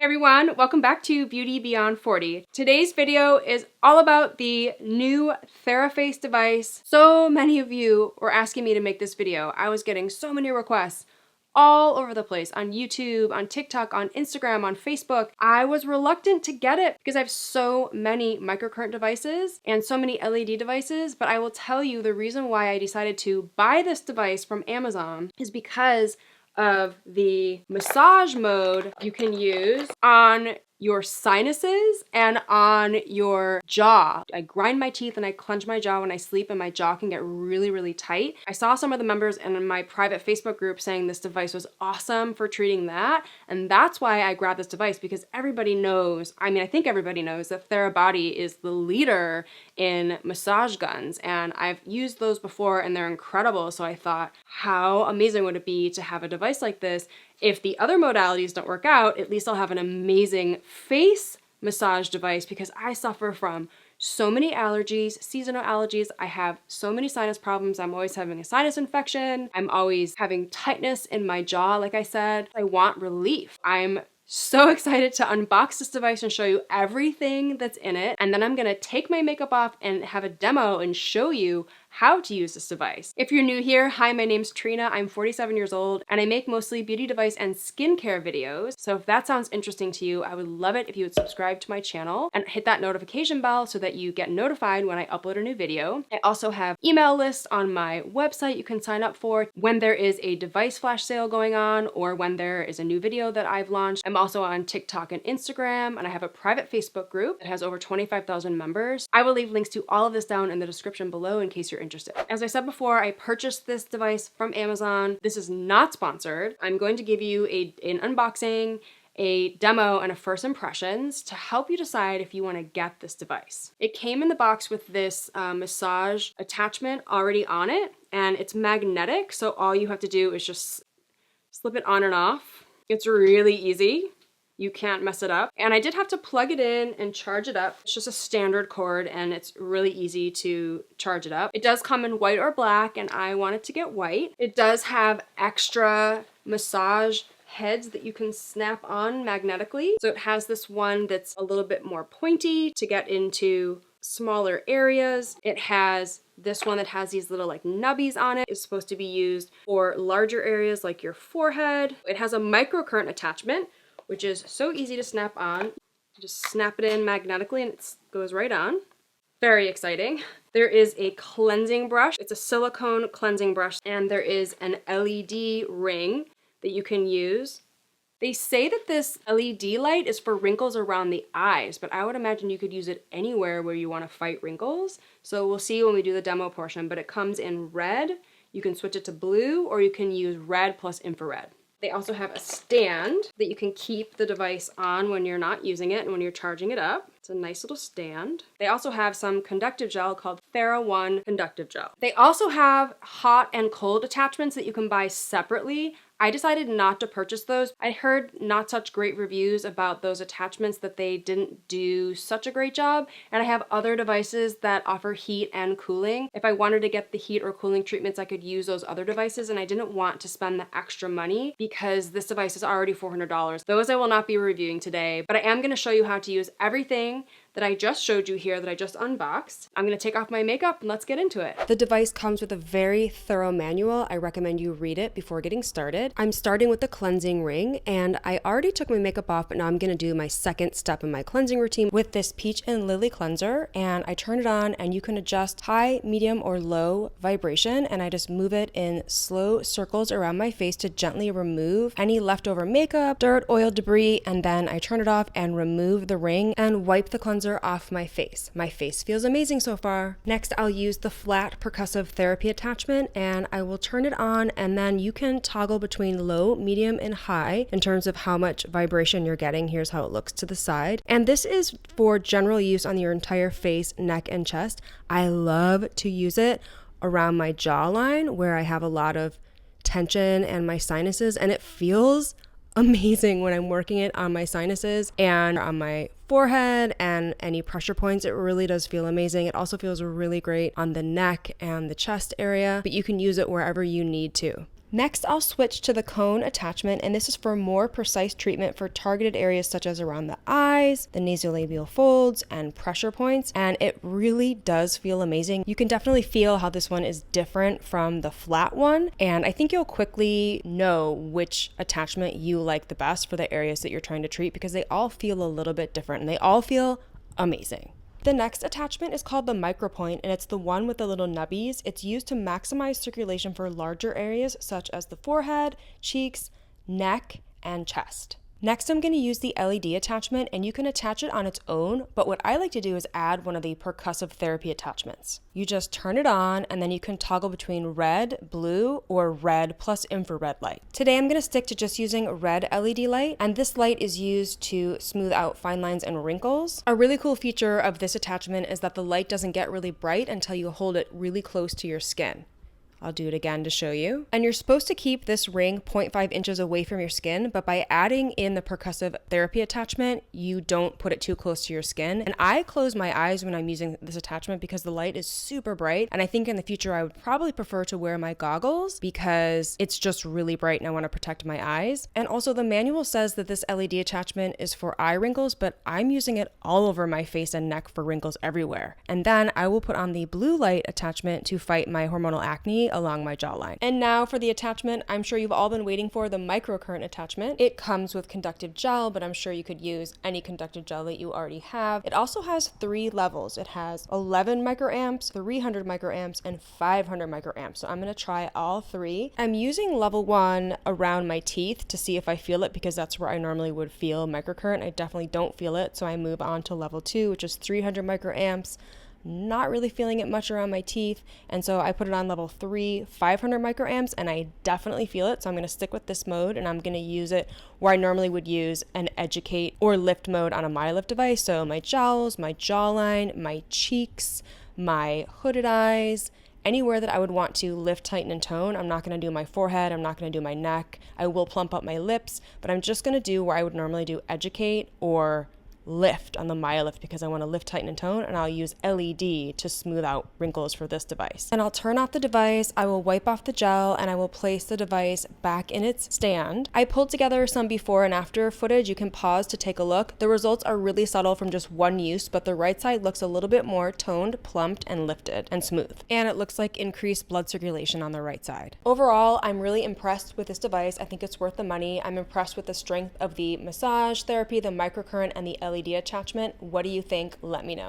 Hey everyone, welcome back to Beauty Beyond 40. Today's video is all about the new TheraFace device. So many of you were asking me to make this video. I was getting so many requests all over the place on YouTube, on TikTok, on Instagram, on Facebook. I was reluctant to get it because I have so many microcurrent devices and so many LED devices, but I will tell you the reason why I decided to buy this device from Amazon is because of the massage mode you can use on your sinuses and on your jaw. I grind my teeth and I clench my jaw when I sleep, and my jaw can get really, really tight. I saw some of the members in my private Facebook group saying this device was awesome for treating that, and that's why I grabbed this device, because everybody knows, I think everybody knows that TheraBody is the leader in massage guns, and I've used those before and they're incredible. So I thought, how amazing would it be to have a device like this? If the other modalities don't work out, at least I'll have an amazing face massage device, because I suffer from so many allergies, seasonal allergies. I have so many sinus problems. I'm always having a sinus infection. I'm always having tightness in my jaw, like I said. I want relief. I'm so excited to unbox this device and show you everything that's in it. And then I'm gonna take my makeup off and have a demo and show you how to use this device. If you're new here, hi, my name's Trina. I'm 47 years old and I make mostly beauty device and skincare videos. So if that sounds interesting to you, I would love it if you would subscribe to my channel and hit that notification bell so that you get notified when I upload a new video. I also have email lists on my website you can sign up for when there is a device flash sale going on or when there is a new video that I've launched. I'm also on TikTok and Instagram, and I have a private Facebook group that has over 25,000 members. I will leave links to all of this down in the description below in case you're interested. As I said before, I purchased this device from Amazon. This is not sponsored. I'm going to give you an unboxing, a demo, and a first impressions to help you decide if you want to get this device. It came in the box with this massage attachment already on it, and it's magnetic, so all you have to do is just slip it on and off. It's really easy. You can't mess it up. And I did have to plug it in and charge it up. It's just a standard cord and it's really easy to charge it up. It does come in white or black, and I wanted to get white. It does have extra massage heads that you can snap on magnetically. So it has this one that's a little bit more pointy to get into smaller areas. It has this one that has these little like nubbies on it. It's supposed to be used for larger areas like your forehead. It has a microcurrent attachment, which is so easy to snap on. Just snap it in magnetically and it goes right on. Very exciting. There is a cleansing brush. It's a silicone cleansing brush, and there is an LED ring that you can use. They say that this LED light is for wrinkles around the eyes, but I would imagine you could use it anywhere where you want to fight wrinkles. So we'll see when we do the demo portion, but it comes in red. You can switch it to blue, or you can use red plus infrared. They also have a stand that you can keep the device on when you're not using it and when you're charging it up. It's a nice little stand. They also have some conductive gel called TheraOne conductive gel. They also have hot and cold attachments that you can buy separately. I decided not to purchase those. I heard not such great reviews about those attachments, that they didn't do such a great job, and I have other devices that offer heat and cooling. If I wanted to get the heat or cooling treatments, I could use those other devices, and I didn't want to spend the extra money because this device is already $400. Those I will not be reviewing today, but I am going to show you how to use everything that I just showed you here, that I just unboxed. I'm gonna take off my makeup and let's get into it. The device comes with a very thorough manual. I recommend you read it before getting started. I'm starting with the cleansing ring, and I already took my makeup off, but now I'm gonna do my second step in my cleansing routine with this Peach and Lily cleanser, and I turn it on and you can adjust high, medium, or low vibration, and I just move it in slow circles around my face to gently remove any leftover makeup, dirt, oil, debris, and then I turn it off and remove the ring and wipe the cleanser off my face. My face feels amazing so far. Next, I'll use the flat percussive therapy attachment, and I will turn it on, and then you can toggle between low, medium, and high in terms of how much vibration you're getting. Here's how it looks to the side. And this is for general use on your entire face, neck, and chest. I love to use it around my jawline where I have a lot of tension and my sinuses, and it feels amazing when I'm working it on my sinuses and on my forehead and any pressure points. It really does feel amazing. It also feels really great on the neck and the chest area, but you can use it wherever you need to. Next, I'll switch to the cone attachment, and this is for more precise treatment for targeted areas such as around the eyes, the nasolabial folds, and pressure points, and it really does feel amazing. You can definitely feel how this one is different from the flat one, and I think you'll quickly know which attachment you like the best for the areas that you're trying to treat because they all feel a little bit different and they all feel amazing. The next attachment is called the Micropoint, and it's the one with the little nubbies. It's used to maximize circulation for larger areas such as the forehead, cheeks, neck, and chest. Next, I'm going to use the LED attachment, and you can attach it on its own, but what I like to do is add one of the percussive therapy attachments. You just turn it on, and then you can toggle between red, blue, or red plus infrared light. Today, I'm going to stick to just using red LED light, and this light is used to smooth out fine lines and wrinkles. A really cool feature of this attachment is that the light doesn't get really bright until you hold it really close to your skin. I'll do it again to show you. And you're supposed to keep this ring 0.5 inches away from your skin, but by adding in the percussive therapy attachment, you don't put it too close to your skin. And I close my eyes when I'm using this attachment because the light is super bright. And I think in the future, I would probably prefer to wear my goggles because it's just really bright and I want to protect my eyes. And also the manual says that this LED attachment is for eye wrinkles, but I'm using it all over my face and neck for wrinkles everywhere. And then I will put on the blue light attachment to fight my hormonal acne along my jawline. And now for the attachment I'm sure you've all been waiting for, the microcurrent attachment. It comes with conductive gel, but I'm sure you could use any conductive gel that you already have. It also has 3 levels. It has 11 microamps, 300 microamps, and 500 microamps. So I'm going to try all 3. I'm using level 1 around my teeth to see if I feel it because that's where I normally would feel microcurrent. I definitely don't feel it, so I move on to level 2, which is 300 microamps. Not really feeling it much around my teeth, and so I put it on level 3, 500 microamps, and I definitely feel it. So I'm going to stick with this mode, and I'm going to use it where I normally would use an educate or lift mode on a MyLift device. So my jowls, my jawline, my cheeks, my hooded eyes, anywhere that I would want to lift, tighten, and tone. I'm not going to do my forehead. I'm not going to do my neck. I will plump up my lips, but I'm just going to do where I would normally do educate or lift on the MyLift because I want to lift, tighten, and tone, and I'll use LED to smooth out wrinkles for this device. And I'll turn off the device, I will wipe off the gel, and I will place the device back in its stand. I pulled together some before and after footage. You can pause to take a look. The results are really subtle from just one use, but the right side looks a little bit more toned, plumped, and lifted, and smooth. And it looks like increased blood circulation on the right side. Overall, I'm really impressed with this device. I think it's worth the money. I'm impressed with the strength of the massage therapy, the microcurrent, and the LED attachment. What do you think? Let me know.